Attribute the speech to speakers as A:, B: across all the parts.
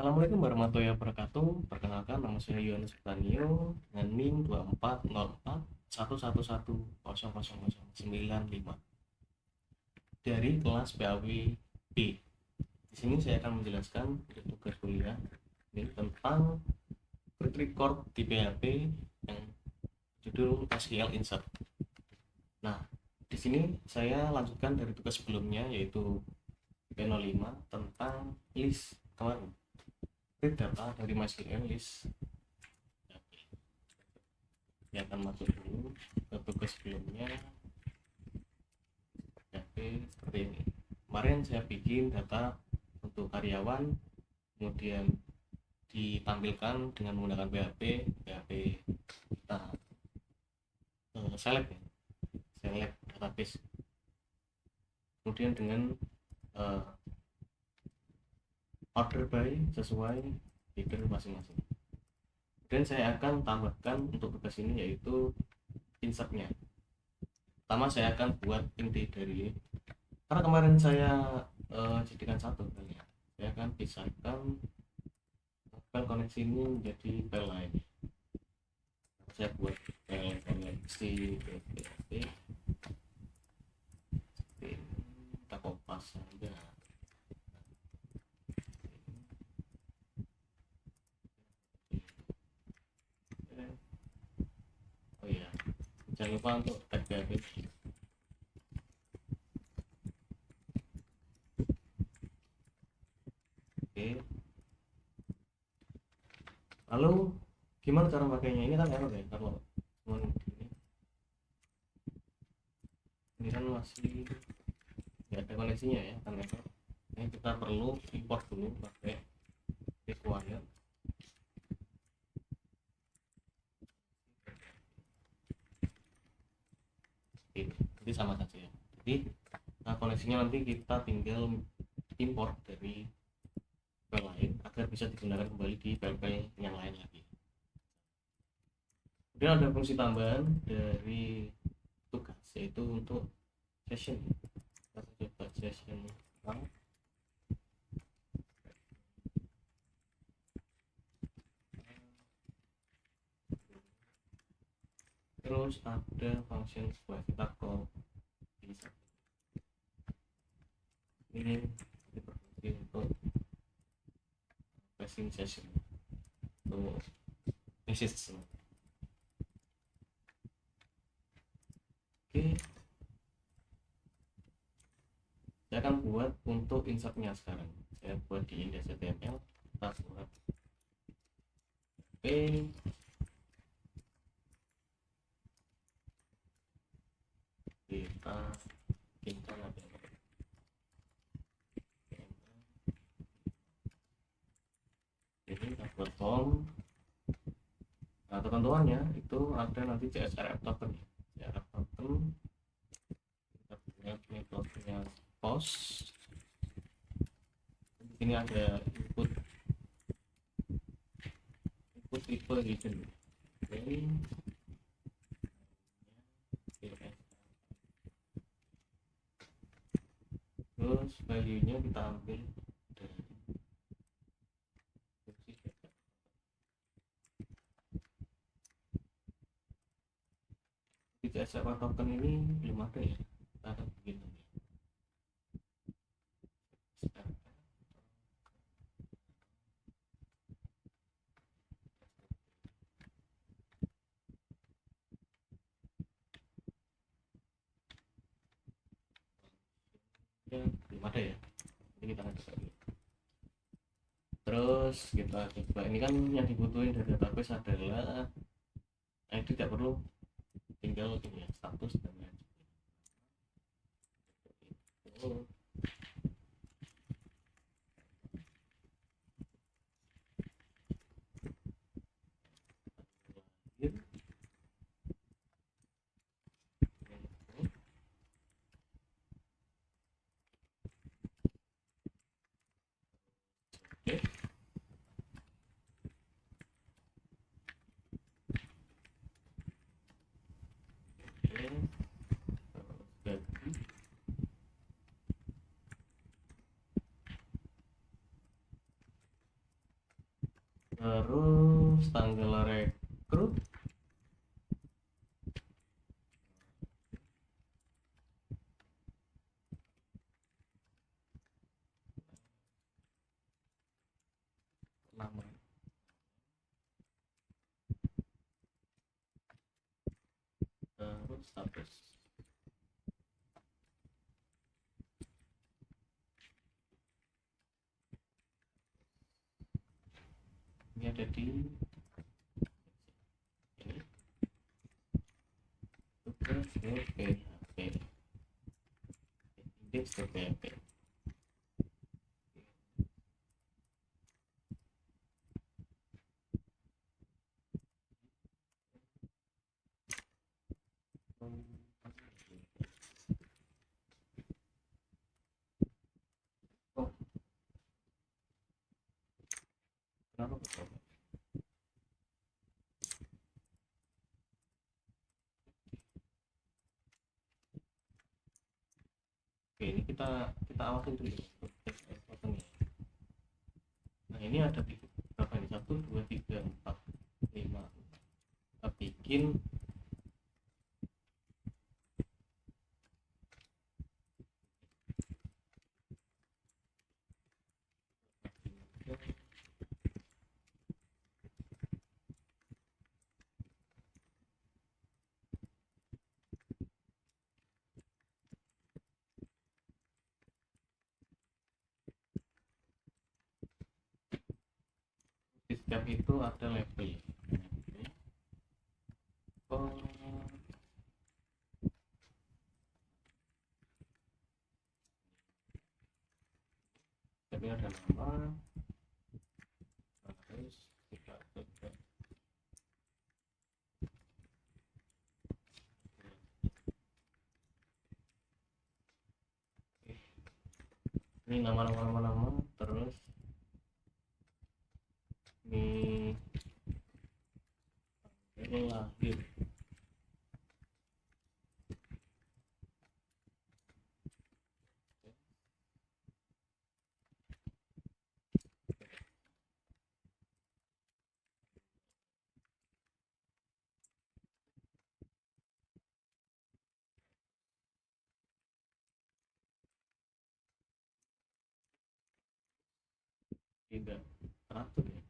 A: Assalamualaikum warahmatullahi wabarakatuh. Perkenalkan, nama saya Yohanes Tanio dengan NIM 240411100095 dari kelas PAW B. Di sini saya akan menjelaskan tugas kuliah ini tentang grid record di PHP yang judul SQL Insert. Nah, di sini saya lanjutkan dari tugas sebelumnya yaitu P05 tentang list kemarin. Read data dari MySQL list. Saya akan masuk dulu ke tugas sebelumnya. Oke, seperti ini. Kemarin saya bikin data untuk karyawan, kemudian ditampilkan dengan menggunakan PHP kita select ya, select database. Kemudian dengan uh, order by sesuai header masing-masing. Dan saya akan tambahkan untuk tugas ini yaitu insertnya. Pertama saya akan buat inti dari ini. Karena kemarin saya jadikan satu kali ya. Saya akan pisahkan file koneksi ini menjadi file lain. Saya buat file koneksi PHP. Kita kopas saja. Oh iya, jangan lupa untuk tag PHP. Oke. Lalu gimana cara pakainya? Ini kan error ya kalau ini kan masih nggak ada koneksinya ya kan error. Ini kita perlu import dulu pakai require. Jadi sama saja ya. Jadi koneksinya nanti kita tinggal import dari file lain agar bisa digunakan kembali di file-file yang lain lagi. Kemudian ada fungsi tambahan dari tugas yaitu untuk session. Kita coba session terus ada function sesuai kita call bisa ini diperfungsi untuk passing session untuk message. Oke, saya akan buat untuk insertnya sekarang. Saya buat di index.html. Kita buat p kita tinggal nanti ini kita buat form. Nah, ketentuannya itu ada nanti CSRF token. CSRF token kita punya metodenya post. Di sini ada input tipe hidden. Oke. Terus value nya kita ambil dari fungsi data. Di CSRF token ini belum ada ya, kita akan bikin nanti. Ya, belum ada ya, ini kita akan coba dulu. Terus kita coba, ini kan yang dibutuhin dari database adalah itu tidak perlu, tinggal ini ya, status dan lain sebagainya. Oke. Oke. nama, terus status. Ini ada di ini tugas.php, index.php. Oh, kenapa betul? Oke, ini kita awasin dulu potongnya. Nah, ini ada berapa ini? 1, 2, 3, 4, 5. Kita bikin di setiap itu ada label. Oh, tapi ada nama, terus kita tutup. Ini nama terus ini lahir. Tidak teratur ya.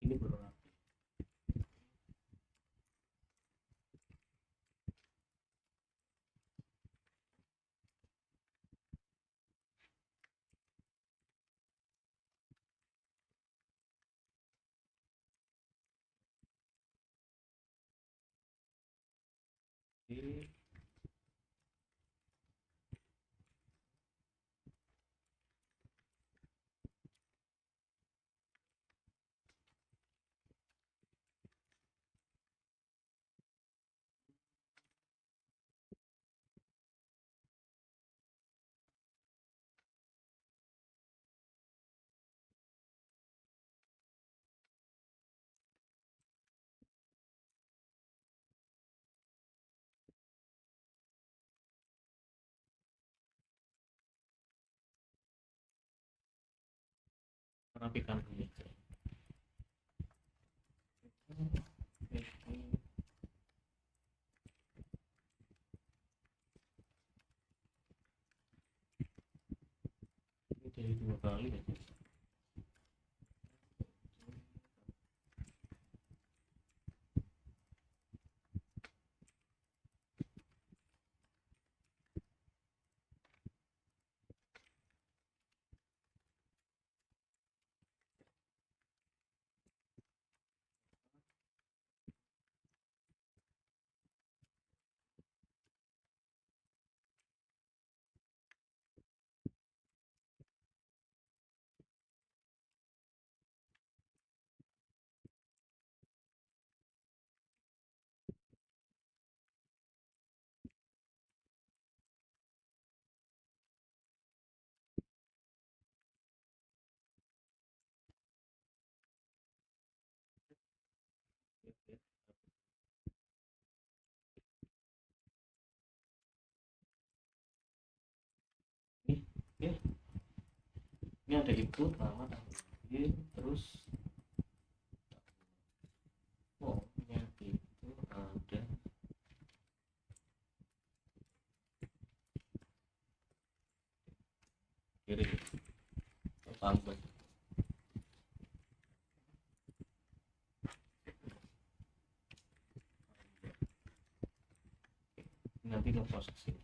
A: Ini baru rapi. Oke, rapikan dulu ya. Ini jadi 2 kali ya. Oke, ini ada input nama tanggal lahir, terus formnya itu ada kiri tambah nanti ngepost ke sini.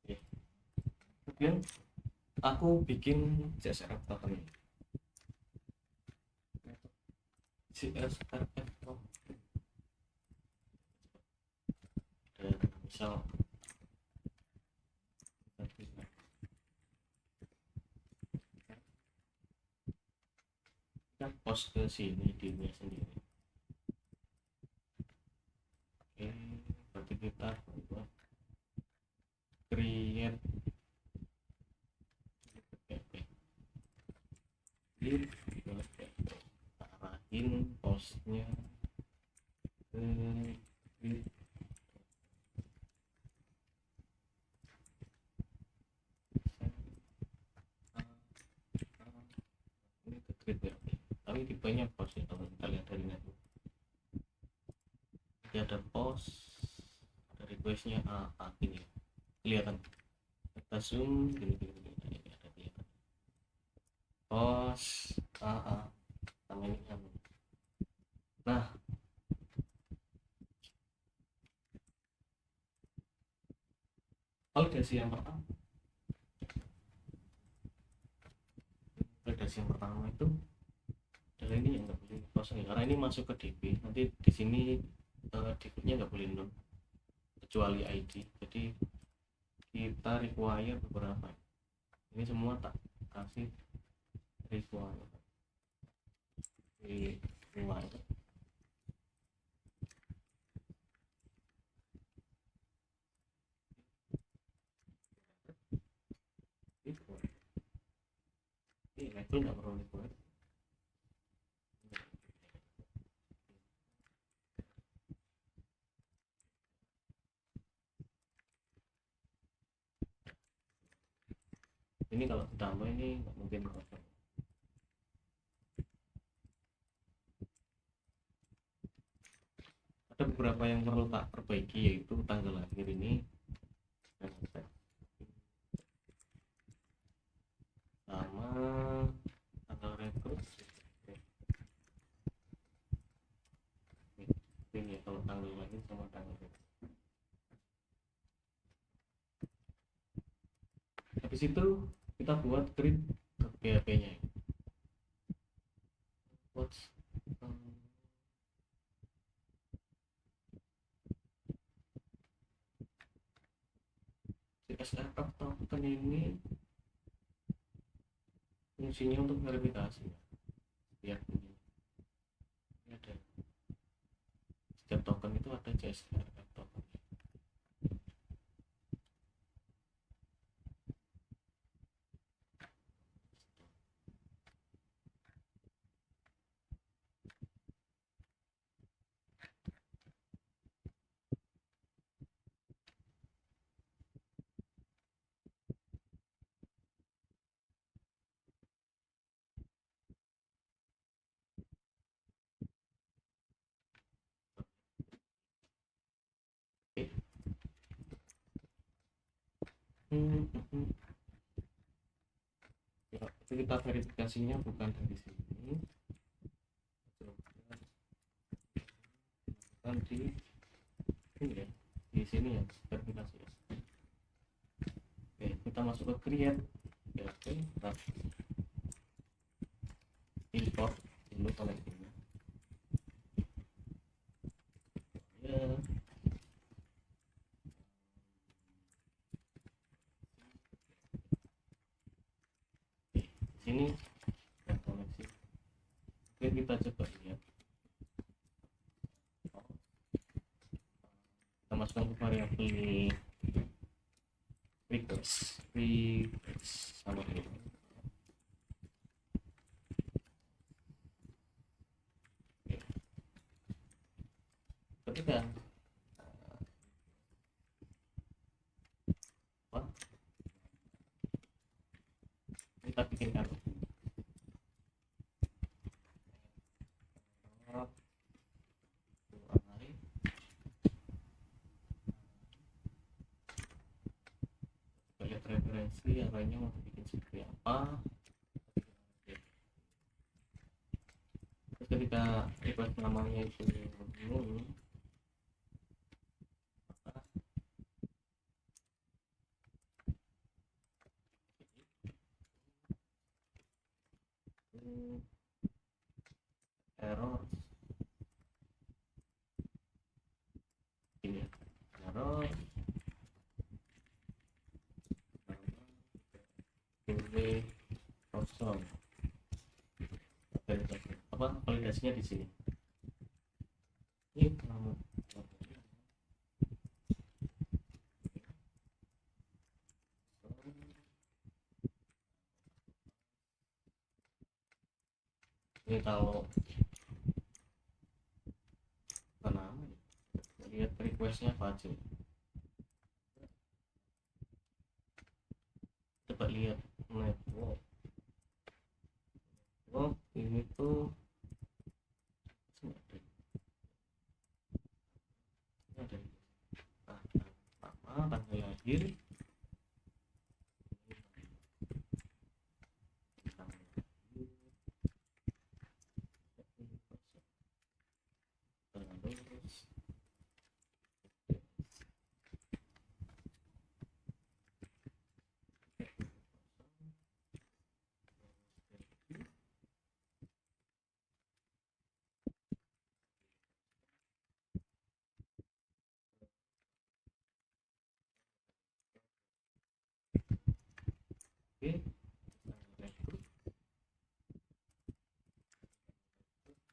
A: Oke. Kemudian aku bikin CSRF token CSRF token dan misal kita post ke sini di email sendiri. Oke, berarti kita buat create arahin postnya ke ini ke grid ya, tapi tipenya post ya kalau kita lihat dari network. Jadi ada post, ada requestnya ini kelihatan. Kita zoom gini, ini ada kelihatan post sama ini kan. Nah, validasi yang pertama itu adalah ini yang nggak boleh kosong karena ini masuk ke DB. Nanti di sini defaultnya nggak boleh nol kecuali ID. Jadi kita require beberapa, ini semua tak kasih require ini level nggak perlu require. Ini kalau ditambah ini nggak mungkin kosong. Ada beberapa yang perlu tak perbaiki, yaitu tanggal lahir ini sama tanggal rekrut. Ini ya, kalau tanggal lahir sama tanggal rekrut. Habis itu kita buat grid ke PHP nya. CSRF token ini fungsinya untuk verifikasi ya. Ini ada setiap token itu ada CSRF token. Oke. Ya, kita verifikasinya bukan dari sini, bukan di ini ya, di sini ya verifikasi ya. Oke, kita masuk ke create ya. Oke, kita import dulu koneksinya ya. Sini ya koneksi. Oke, kita coba lihat. Kita masukkan ke variabel request sama ini. Ketika kita bikin error lihat referensi arahnya mau bikin seperti apa. Terus ketika request namanya itu bingung, error ini error pilih kosong apa validasinya di sini. Ini kamu ini kalau apa namanya, lihat requestnya apa aja, coba lihat network. Oh ini tuh ada nama, tanggal lahir,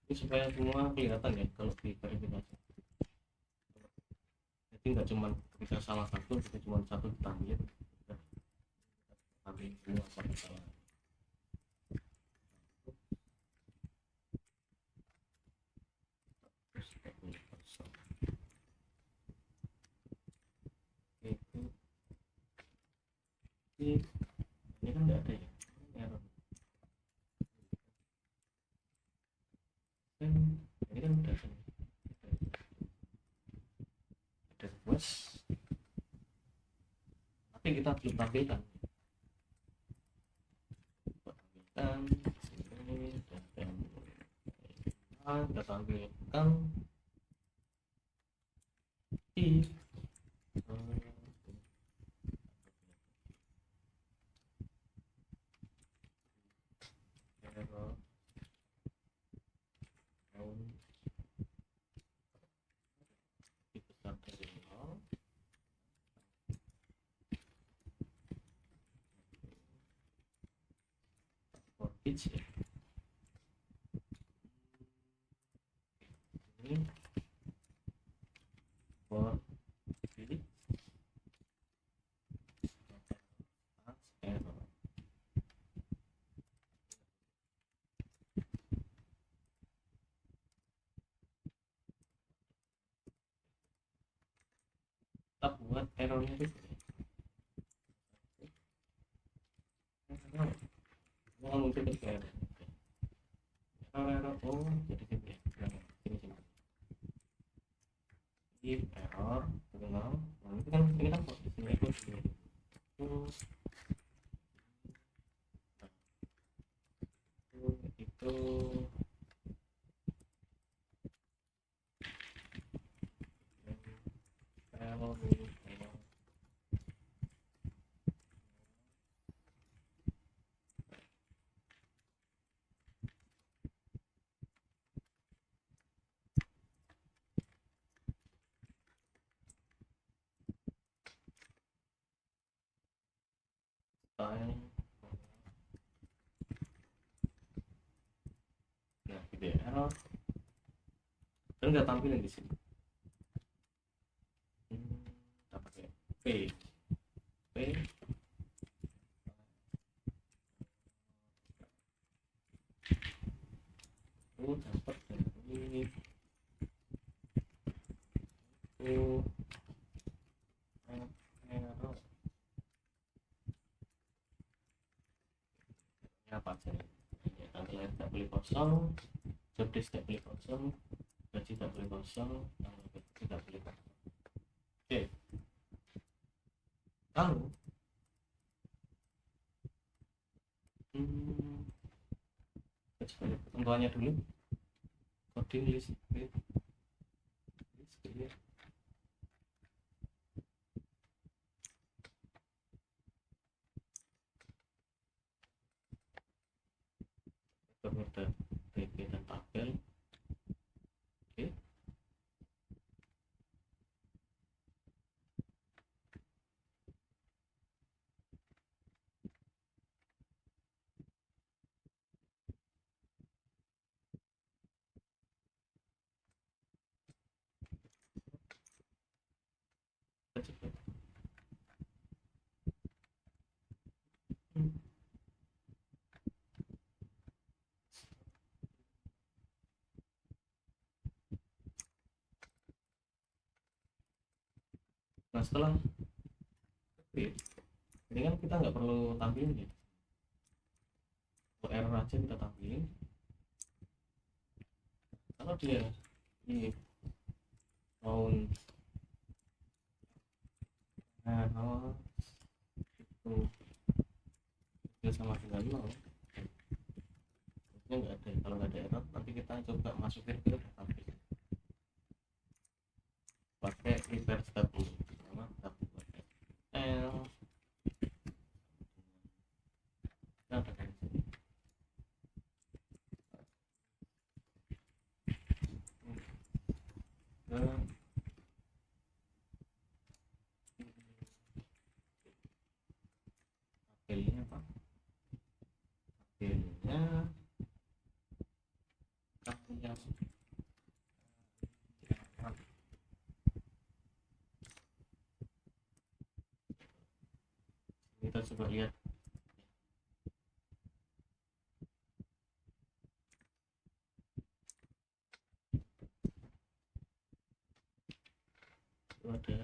A: ini supaya semua kelihatan ya kalau diverifikasi. Jadi nggak cuma bisa salah satu, bisa cuma satu ditampilin, tapi semua sampai salah. Ini kan nggak ada ya error. Ini kan udah ada request, tapi kita belum tampilkan sini dan kita tampilkan di error dibesar dari 0 for each ya. Ini for each error. Kita buat errornya itu mau muncul ke error. Error oh jadi gitu ya. Sini if error terminal, itu kan ini kan posisinya itu error time. Nah gitu ya, error dan nggak tampilin di sini. Kita pakai p dapat dari error apa aja nih? Ya, tanggal lahir tak boleh kosong, jobdesk tak boleh kosong, gaji tak boleh kosong, tanggal gaji tak boleh kosong. Oke, lalu hmm, ketentuannya dulu, coding list clear. Metode PP dan tabel. Oke, kita coba. Nah, setelah ini kan kita nggak perlu tampilin ya, untuk error aja kita tampilin. Kalau dia ini mau error itu sama dengan nol, nggak ada. Kalau nggak ada error, nanti kita coba masukin ke database pakai reverse tabel sama tabel L. Nah, tabelnya apa? Tabelnya karya kita coba lihat. Itu ada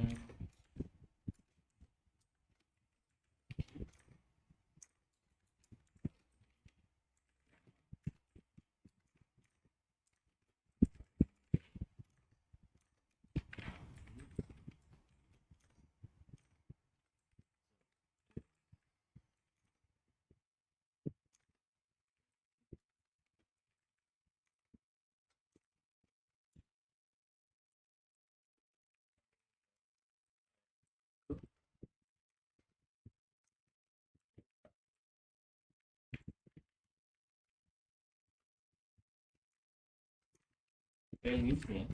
A: values-nya,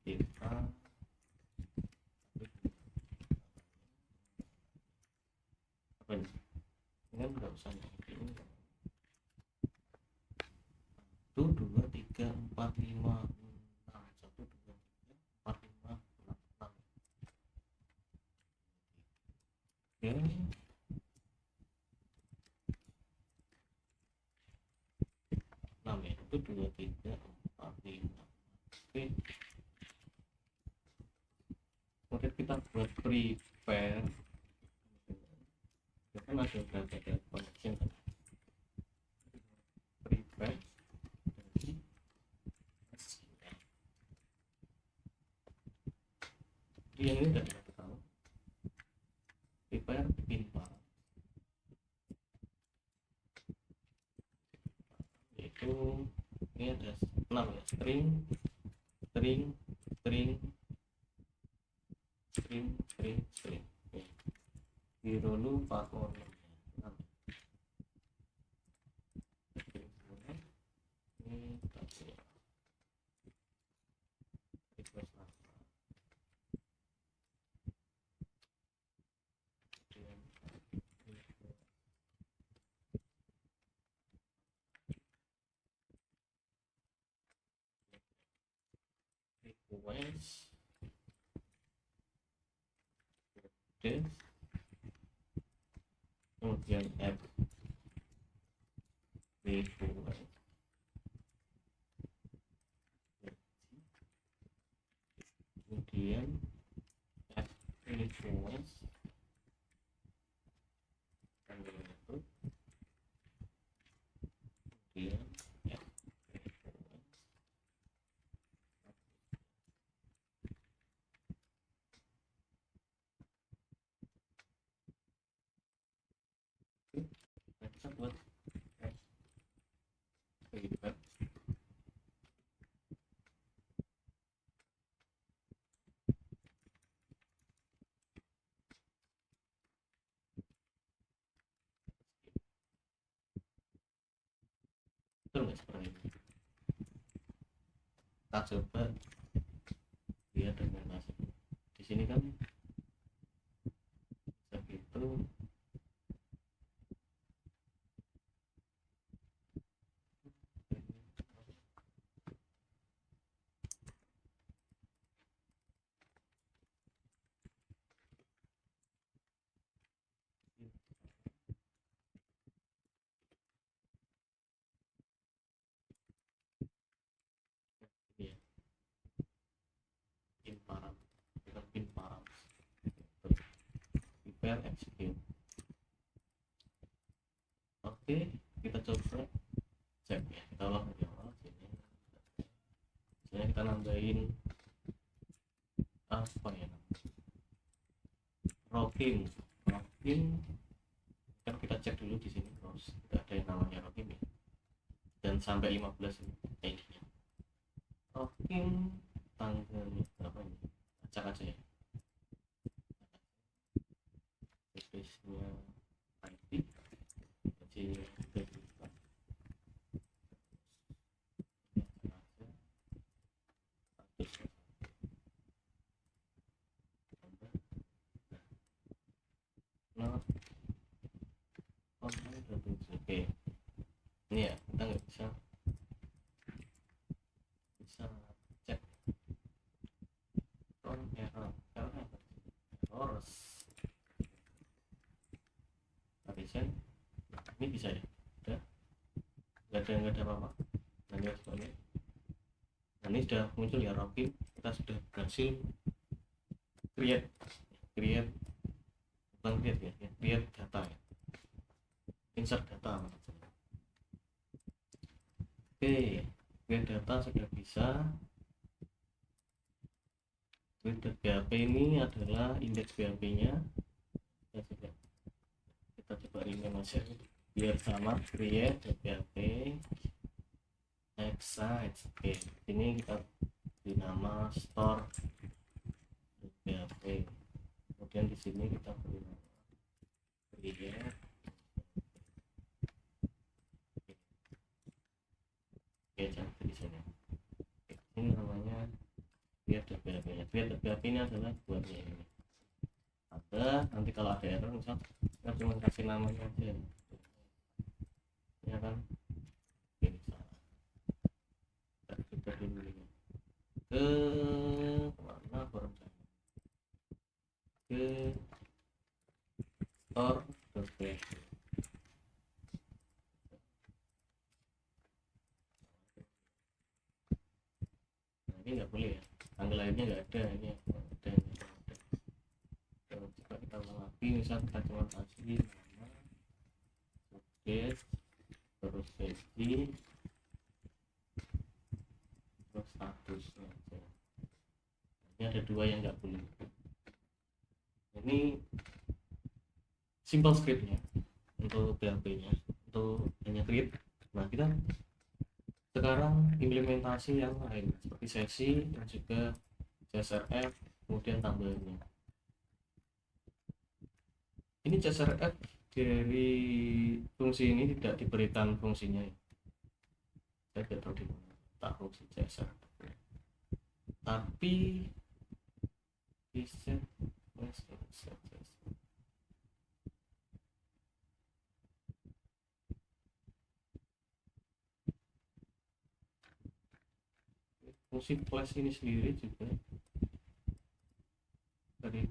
A: kita apa nih? Ini kan nggak usah ini. 1 2 3 4 5 6 1 2 3 4 5 6 6. Oke, 6 ya. 1 2 3 4 5. Oke, kemudian kita buat prepare. Ya kan ada berapa ada connection kan? Prepare dari SQL. Jadi yang ini udah kita tahu. Prepare bikin file, yaitu ini ada 6 ya, string string string string string string. Hero lupa kolom. Ini tadi request apa? Request this, kemudian add request, kemudian add request, dan itu ini. Kita coba lihat dengan hasil. Di sini kan begitu. Ya, pin param, kita pin param, prepare execute. Oke, kita coba cek ya, kita ulang di awal sini. Misalnya kita nambahin apa ya, Rokim kan kita cek dulu di sini terus tidak ada yang namanya Rokim ya, dan sampai 15 ini ID-nya Rokim tanggal berapa ini, acak aja ya, space-nya ID jadi oke, ini ya kita nggak bisa cek error partition. Ini bisa ya, udah nggak ada apa-apa. Nah ini sebagainya, nah ini sudah muncul ya Rocky, kita sudah berhasil create bukan create ya, create data ya, insert data. Oke, create data sudah bisa. Create PHP ini adalah indeks PHP nya. Kita coba rename aja biar sama, create PHP excites. Oke, ini kita di nama store PHP, kemudian di sini kita beri nama create. Oke, jangan di sini. Oke, ini namanya create PHP nya. Create PHP ini adalah buatnya ini. Ada nanti kalau ada error misal kita cuma kasih namanya aja ya kan. Oke, misalnya kita coba dulu ke mana forum saya, ke store.php. Nah ini nggak boleh ya, tanggal lahirnya nggak ada, ini ada. Coba kita ulang lagi, misal kita cuma kasih nama subject terus sesi terus statusnya aja. Ini ada dua yang nggak boleh. Ini simple scriptnya untuk PHP nya, untuk hanya create. Nah kita sekarang implementasi yang lain seperti sesi dan juga CSRF, kemudian tambahannya. Ini CSRF dari fungsi ini tidak diberikan fungsinya, saya tidak tahu di mana tak fungsi CSRF, tapi bisa fungsi plus ini sendiri juga dari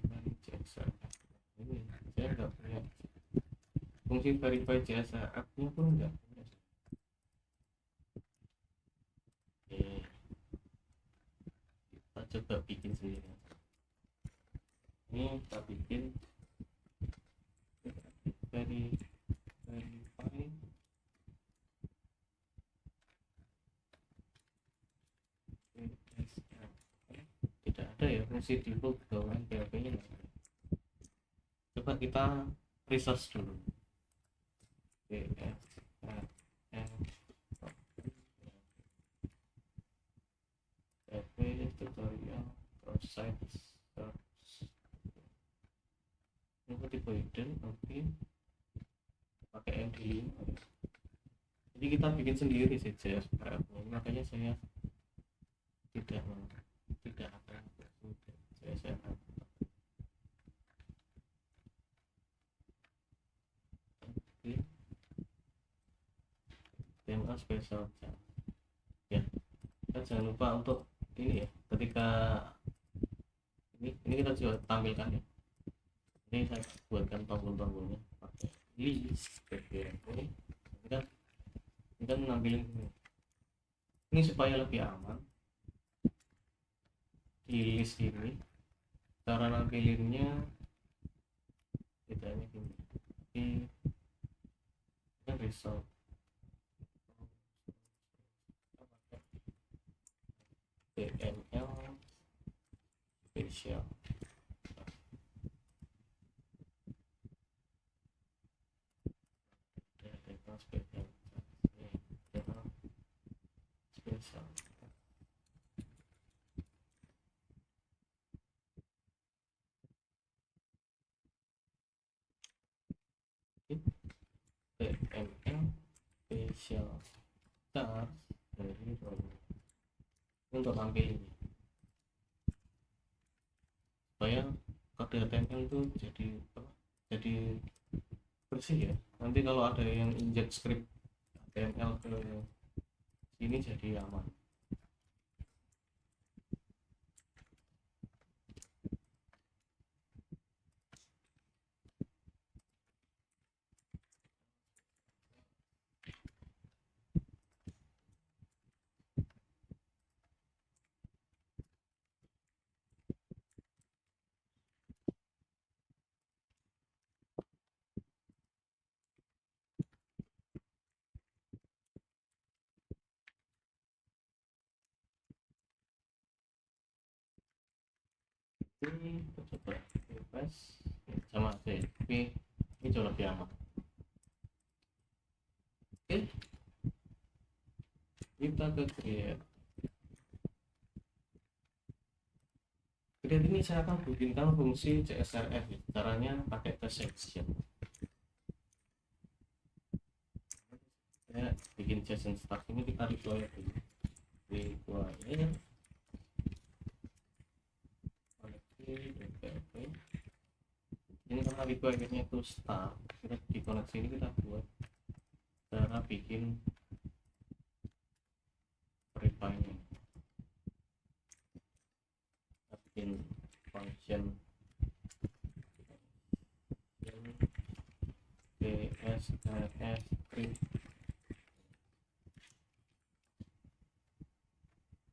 A: CSRF. Ini saya nggak punya fungsi verify CSRF nya pun enggak punya. Oke, kita coba bikin sendiri. Ini kita bikin verify tidak ada ya fungsi default bawaan PHP nya. Coba kita research dulu PHP tutorial proses ini tipe hidden. Oke, pakai MD5. Jadi kita bikin sendiri sih JSPF, makanya saya tidak tidak ada JSPF. tema spesial ya. Dan jangan lupa untuk ini ya, ketika ini kita juga tampilkan ya, ini saya buatkan tombol-tombolnya pakai list background ini kan, ini kan nampilin ini supaya lebih aman. Di list ini cara nampilinnya bedanya gini, ini kan result DML spesial data spesial data spesial DML spesial stars dari row untuk tampil ini supaya kode HTML itu jadi apa, jadi bersih ya. Nanti kalau ada yang inject script HTML ke sini jadi aman. Ini kita coba bebas sama aja, tapi ini jauh lebih aman. Oke, kita ke create. Create ini saya akan bikinkan fungsi CSRF ya. Caranya pakai ke section. Saya bikin JSON start ini kita require dulu. Require ini karena require-nya itu start, kita di koneksi ini kita buat cara bikin reply-nya, kita bikin function CSRF print.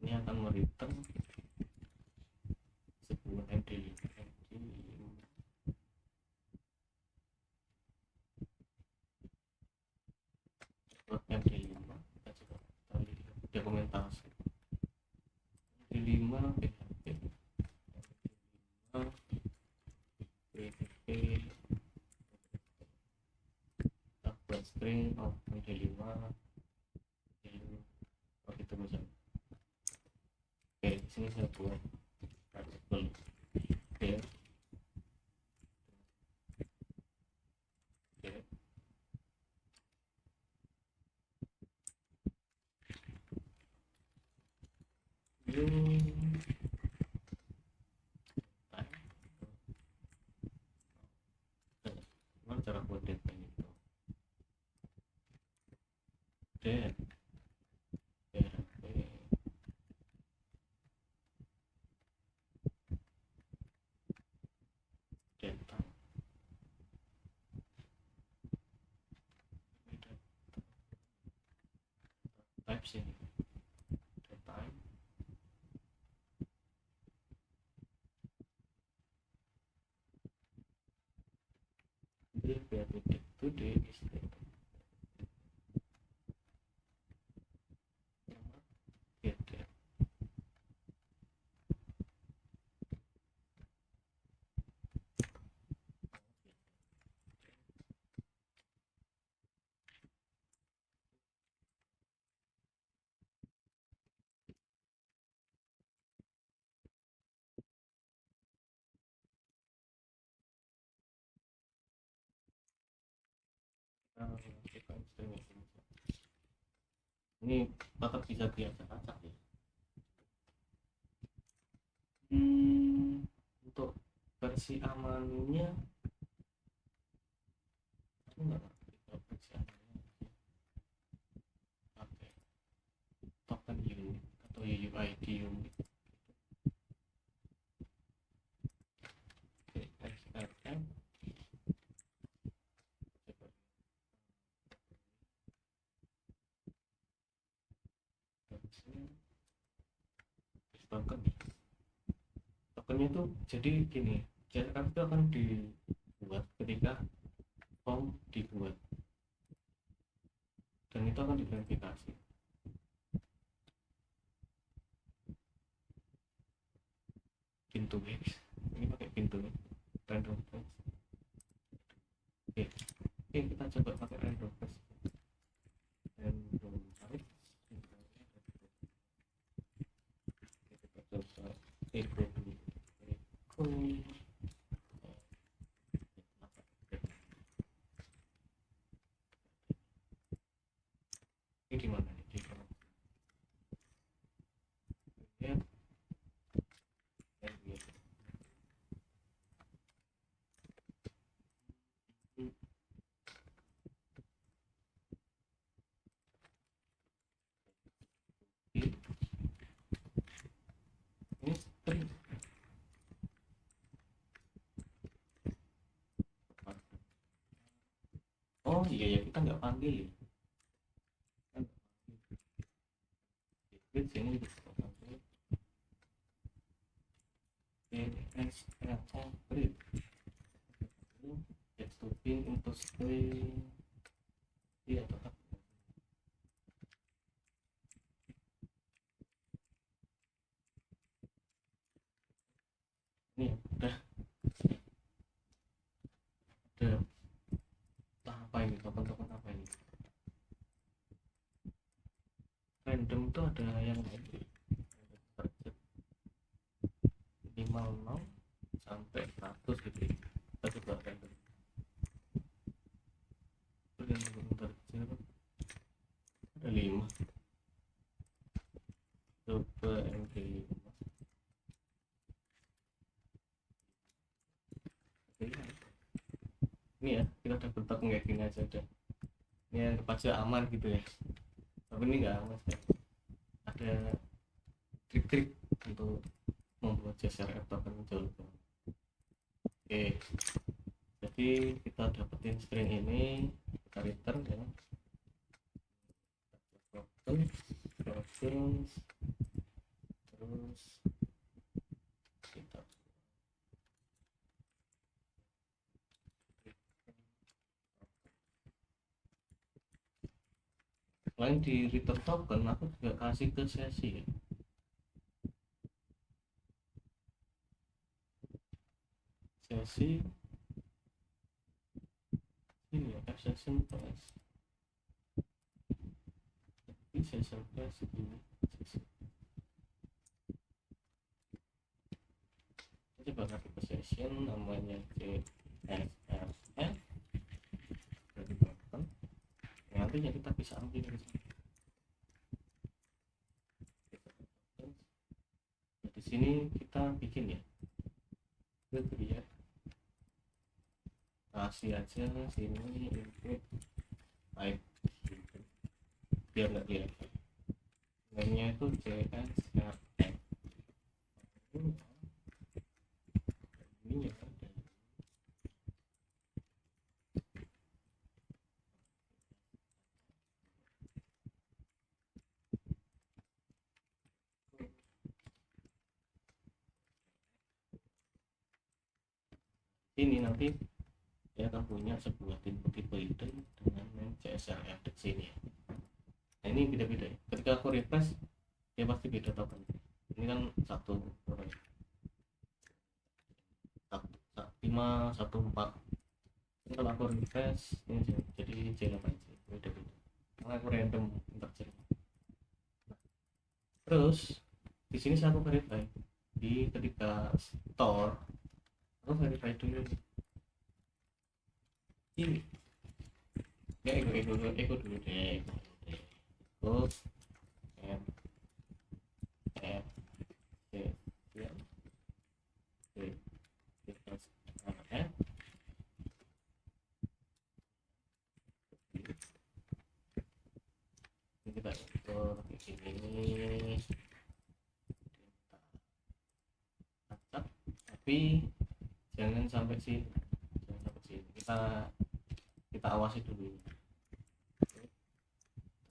A: Ini akan mereturn sebuah MD5 MD5 kita coba dokumentasi MD5 PHP PHP kita buat string of MD5 itu misalnya. Oke, di sini saya buat variable there. Oke. Gimana cara buat data itu? Dan data types ini data PHP today is data get data. Kita masukkan string ini. Ini tetap bisa diacak-acak ya. Untuk versi amannya aku nggak ngerti kalau versi amannya pakai token unit atau UUID unit. Oke, XRM coba token tokennya itu jadi gini, CSR itu akan dibuat ketika form dibuat dan itu akan diverifikasi. Pintu X ini pakai pintu random text. Oke, oke kita coba pakai random text. Random text kita coba echo dulu. Echo ini di mana nih? Di mana? Ya, ini string. Oh iya ya, kita nggak panggil ya. Kita sini kita panggil ESLM read. Get to pin into string. Iya tetap. Ini udah ada apa ini, token-token apa ini? Random itu ada yang ini budget minimal 0 sampai 100 gitu ya. Kita coba random budget ada 5, coba MD 5. Ini ya, kita udah bentuk kayak gini aja udah, ini yang pajak aman gitu ya, tapi ini nggak aman ya. Ada trik-trik untuk membuat CSRF token jauh lebih aman. Oke, jadi kita dapetin string ini, kita return ya, token terus kita selain di return token aku juga kasih ke sesi ya. Sesi ini ya, session plus ini session plus ini sesi. Coba kasih ke session namanya CSRF dari token, nantinya kita bisa ambil dari sini. Di sini kita bikin ya, itu ya, kasih aja sini input type biar nggak kelihatan namanya itu CSRF. Ini ya ada ini, nanti dia akan punya sebuah tipe hidden dengan CSRF di sini ya. Nah ini beda-beda ya, ketika aku refresh dia pasti beda token. Ini kan 514. Kalau aku refresh ini jadi J8, beda-beda karena aku random integer. Terus di sini saya aku verify di ketika store, aku verify dulu ini ya, ego dulu deh. Terus add add ya add ini kita atur ini acak, tapi jangan sampai sini, kita awasi dulu.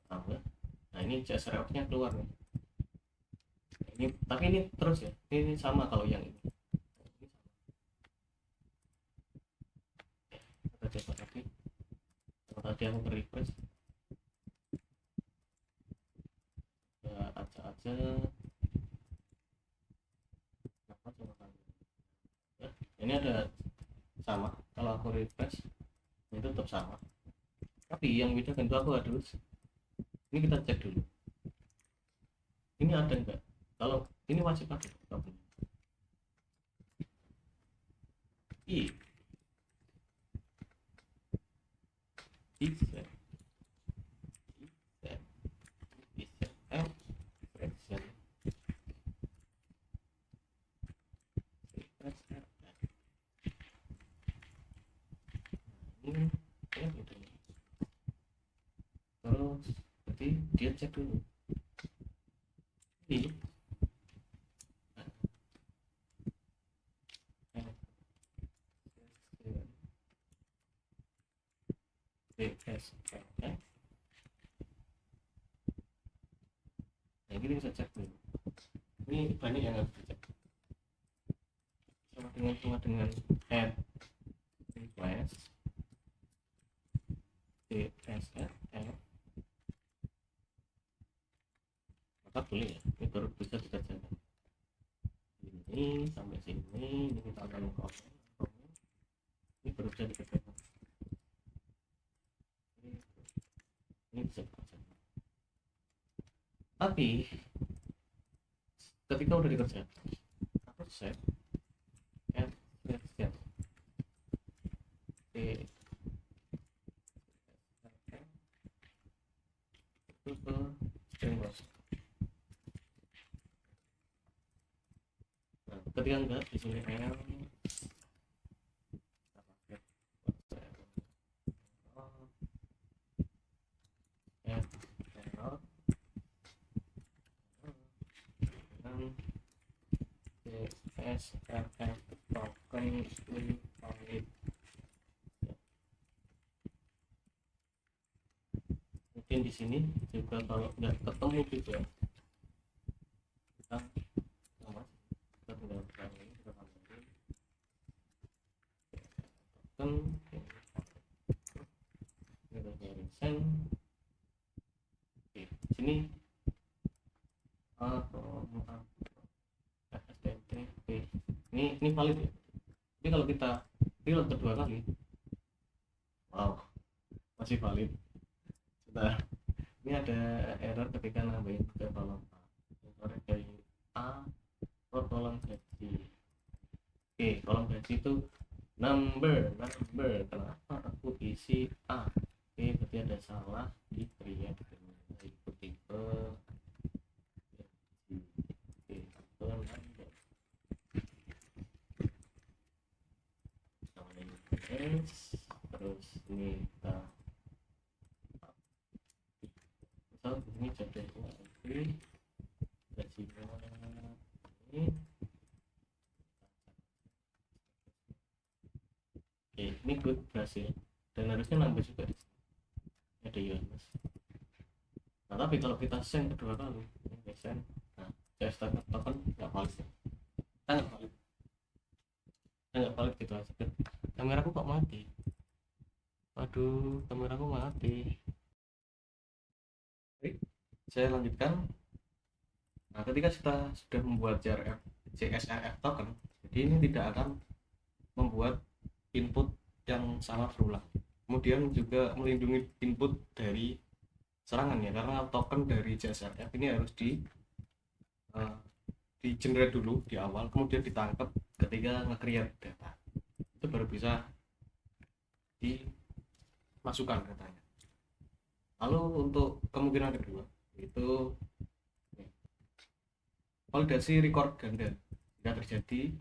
A: Nah ini CSRF nya keluar nih, ini tapi ini terus ya, ini sama kalau yang ini. Kita coba lagi, kalau tadi aku refresh aja ya, ini ada sama, kalau aku refresh itu tetap sama, tapi yang beda tentu aku harus ini kita cek dulu ini ada enggak, kalau ini wajib ada i bisa terus berarti dia cek dulu ini nah ini bisa cek dulu, ini banyak yang harus dicek sama dengan add request DSRF maka boleh ya, ini baru bisa dikerjakan ini sampai sini, ini kita akan komen ini baru bisa dikerjakan, ini bisa dikerjakan, tapi ketika udah dikerjakan aku save add save itu ke string box. Nah, ketika enggak di sini L SRF token invalid. Mungkin di sini juga kalau nggak ketemu gitu ya, kita tinggal tambahin token send. Oke, sini ini valid ya. Jadi kalau kita reload kedua kali, wow, masih valid. Sebentar, ini ada error ketika nambahin ke kolom A, dari A ke kolom gaji. Oke, kolom gaji itu number. Kenapa aku isi A? Oke, berarti ada salah di create input tipe. Terus ini kita misal ini jadi gaji ini. Oke, ini good berhasil dan harusnya nambah juga di sini ada Yohanes. Nah tapi kalau kita send kedua kali ini send, nah just token nggak valid ya, nggak valid gitu aja. Kameraku kok mati, aduh kameraku mati. Oke, saya lanjutkan. Nah ketika kita sudah membuat CSRF token, jadi ini tidak akan membuat input yang salah berulang, kemudian juga melindungi input dari serangan ya, karena token dari CSRF ini harus di generate dulu di awal, kemudian ditangkap ketika nge-create data, itu baru bisa dimasukkan datanya. Lalu untuk kemungkinan kedua, Itu validasi record ganda jika terjadi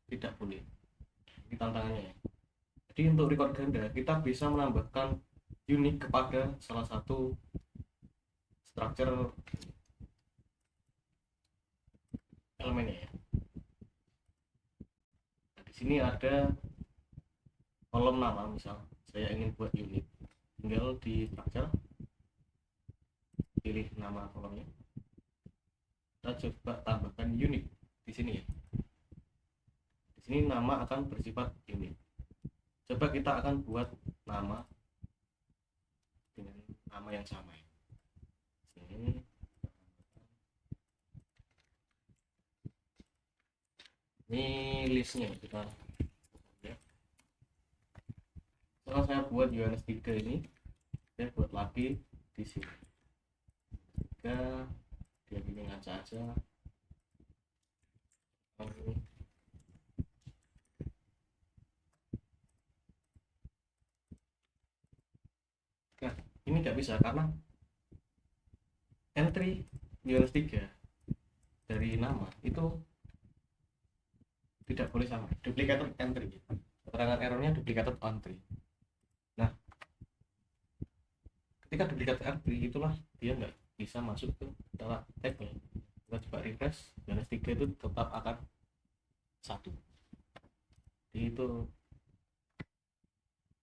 A: tidak boleh. Ini tantangannya ya. Jadi untuk record ganda kita bisa menambahkan unik kepada salah satu structure elemennya ya. Nah, di sini ada kolom nama, misal saya ingin buat unit, tinggal di structure pilih nama kolomnya, kita coba tambahkan unit di sini ya. Di sini nama akan bersifat unit. Coba kita akan buat nama dengan nama yang sama ya. Sini ini listnya kita lihat. Setelah saya buat UNS 3 ini, saya buat lagi di sini. Jika dia ini ngaca aja. Nah, ini nggak bisa karena entry UNS 3 dari nama itu tidak boleh sama, duplicated entry. Keterangan errornya duplicated entry. Nah, ketika duplicated entry itulah dia nggak bisa masuk ke dalam table. Kita coba refresh, UNS 3 itu tetap akan 1. Jadi itu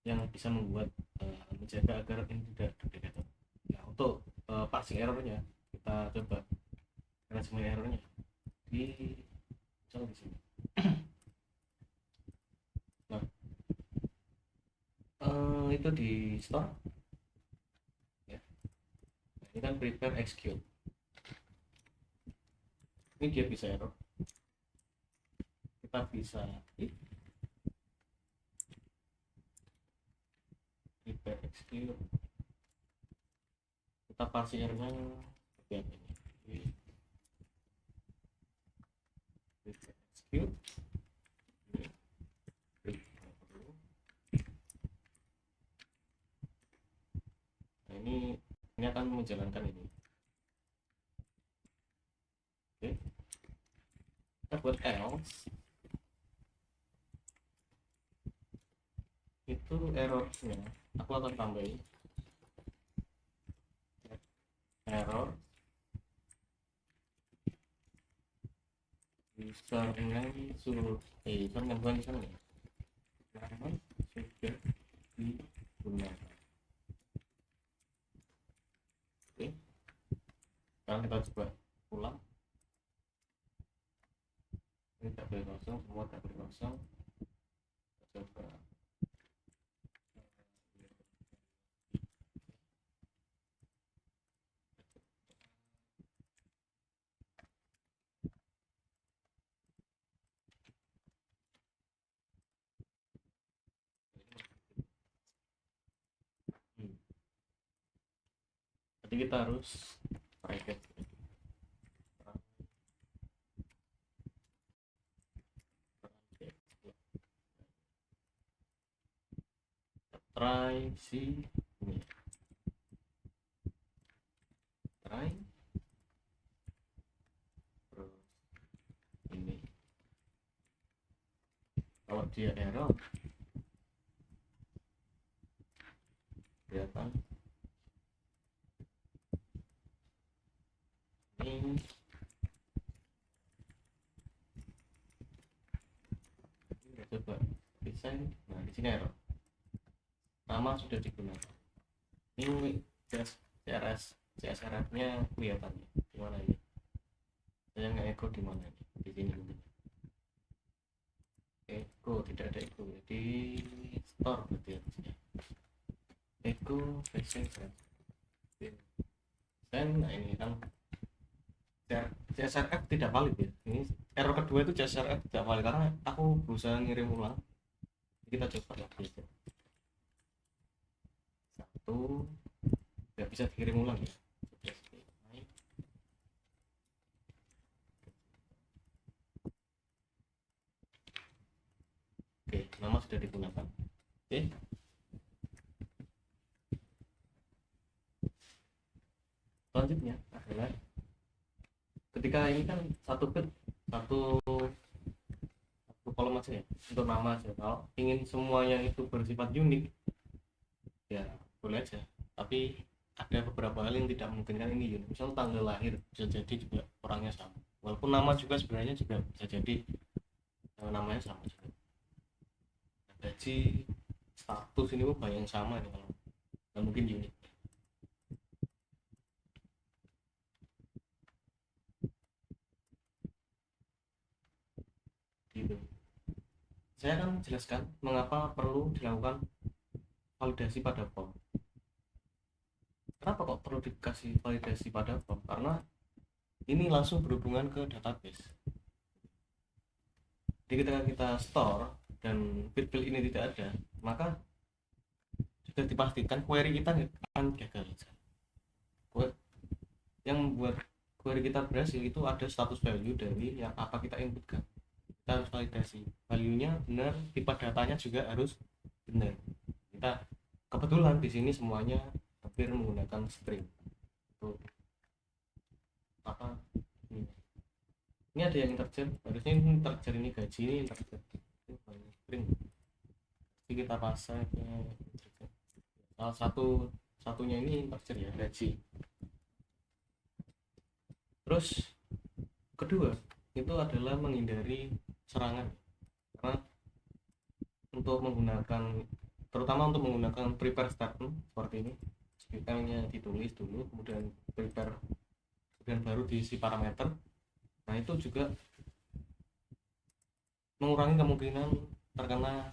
A: yang bisa membuat menjaga agar ini tidak duplicated. Nah, untuk parsing errornya kita coba manajemen errornya di misal di sini. Nah, itu di store ya. Nah, ini kan prepare execute, ini dia bisa error, kita bisa prepare execute, kita parsing errornya seperti apa ini, prepare execute. Nah, ini akan menjalankan ini. Oke, kita buat else, itu errornya aku akan tambahin error username sudah username bukan username, nama sudah digunakan. Oke, sekarang kita coba ulang. Ini tak boleh kosong, semua tak boleh kosong. Kita coba jadi kita harus private try si ini try terus ini, kalau dia error kelihatan ini. Kita coba desain, nah di sini error, nama sudah digunakan. Ini CSRF nya kelihatan ya, di mana ini saya nggak echo di mana ini, di sini mungkin echo, tidak ada echo di store berarti ya, echo facing dan nah ini kan CSRF tidak valid ya. Ini error kedua itu CSRF tidak valid karena aku berusaha ngirim ulang. Kita coba lagi aja. Satu nggak bisa dikirim ulang ya. Oke, nama sudah digunakan. Oke. Kita selanjutnya adalah ketika ini kan satu bit satu satu kolom aja ya untuk nama aja. Kalau ingin semuanya itu bersifat unik ya boleh aja, tapi ada beberapa hal yang tidak memungkinkan ini unik. Misal tanggal lahir bisa jadi juga orangnya sama, walaupun nama juga sebenarnya juga bisa jadi namanya sama juga. Gaji, status ini pun banyak yang sama nih, kalau nggak mungkin unik gitu. Saya akan jelaskan mengapa perlu dilakukan validasi pada form. Kenapa kok perlu dikasih validasi pada form? Karena ini langsung berhubungan ke database. Jadi ketika kita store dan field ini tidak ada, maka sudah dipastikan query kita akan gagal. Yang membuat query kita berhasil itu ada status value dari yang apa kita inputkan. Kita harus validasi value-nya benar, tipe datanya juga harus benar. Kita kebetulan di sini semuanya hampir menggunakan string. Untuk apa ini ada yang integer, harusnya ini integer, ini gaji, ini integer, ini string. Jadi kita pasang salah satunya ini integer ya, gaji. Terus kedua itu adalah menghindari serangan, karena untuk menggunakan terutama untuk menggunakan prepare statement seperti ini, SQL-nya ditulis dulu, kemudian prepare, kemudian baru diisi parameter. Nah itu juga mengurangi kemungkinan terkena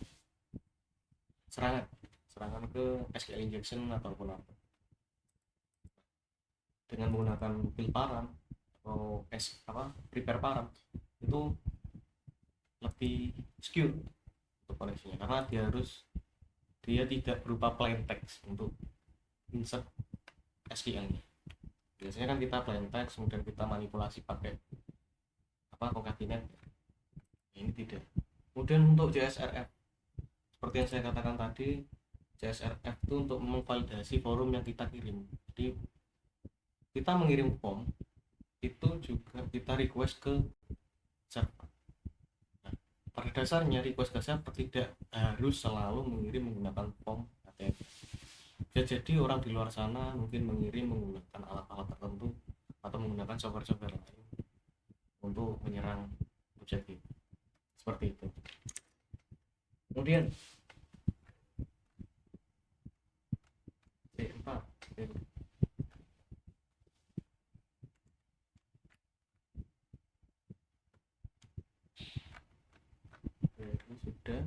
A: serangan ke SQL injection ataupun apa. Dengan menggunakan build param atau prepare param itu lebih secure untuk koneksinya, karena dia tidak berupa plain text untuk insert SQL-nya. Biasanya kan kita plain text kemudian kita manipulasi pakai concatenate. Ini tidak. Kemudian untuk JSRF, seperti yang saya katakan tadi, JSRF itu untuk memvalidasi forum yang kita kirim. Jadi kita mengirim form itu juga kita request ke server. Nah, pada dasarnya request ke server tidak harus selalu mengirim menggunakan form HTML. Bisa jadi orang di luar sana mungkin mengirim menggunakan alat-alat tertentu atau menggunakan software-software lain untuk menyerang objek itu. Seperti itu. Kemudian C4 ini sudah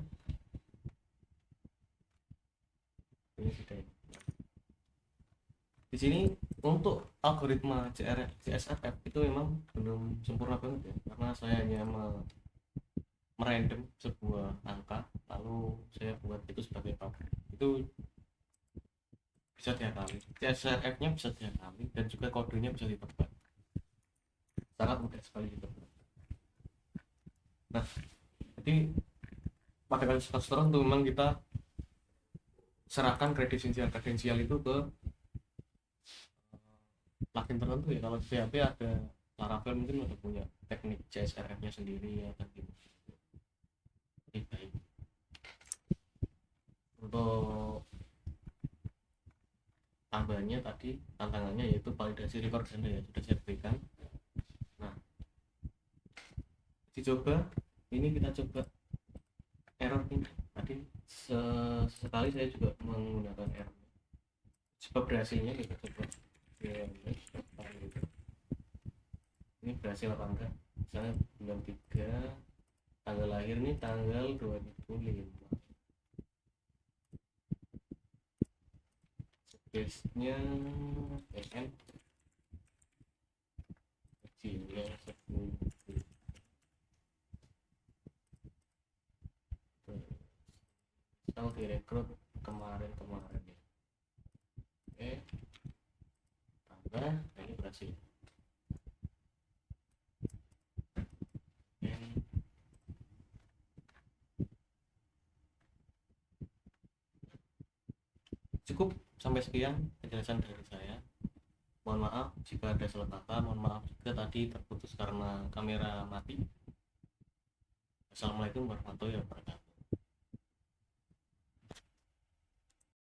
A: di sini. Untuk algoritma CSRF itu memang belum sempurna banget ya, karena saya hanya merandom sebuah angka lalu saya buat itu sebagai bug. Itu bisa diakali, CSRF nya bisa diakali, dan juga kodenya bisa ditebak, sangat mudah sekali ditebak. Nah jadi pada kasus tertentu memang kita serahkan kredensial itu ke plugin tertentu ya. Kalau di PHP ada Laravel mungkin ada punya teknik CSRF nya sendiri ya kan gitu. Baik. Untuk tambahannya tadi, tantangannya yaitu validasi record ganda ya, sudah saya berikan. Nah dicoba, ini kita coba error ini tadi, sekali saya juga menggunakan error. Coba berhasilnya kita coba ya, ini berhasil apa enggak. Misalnya bulan 3, tanggal lahir nih tanggal 2005, space-nya PN kecilnya 10, misal direkrut kemarin ya. Oke, tambah, nah ini berhasil. Cukup sampai sekian penjelasan dari saya. Mohon maaf jika ada salah kata, mohon maaf juga tadi terputus karena kamera mati. Assalamualaikum warahmatullahi wabarakatuh.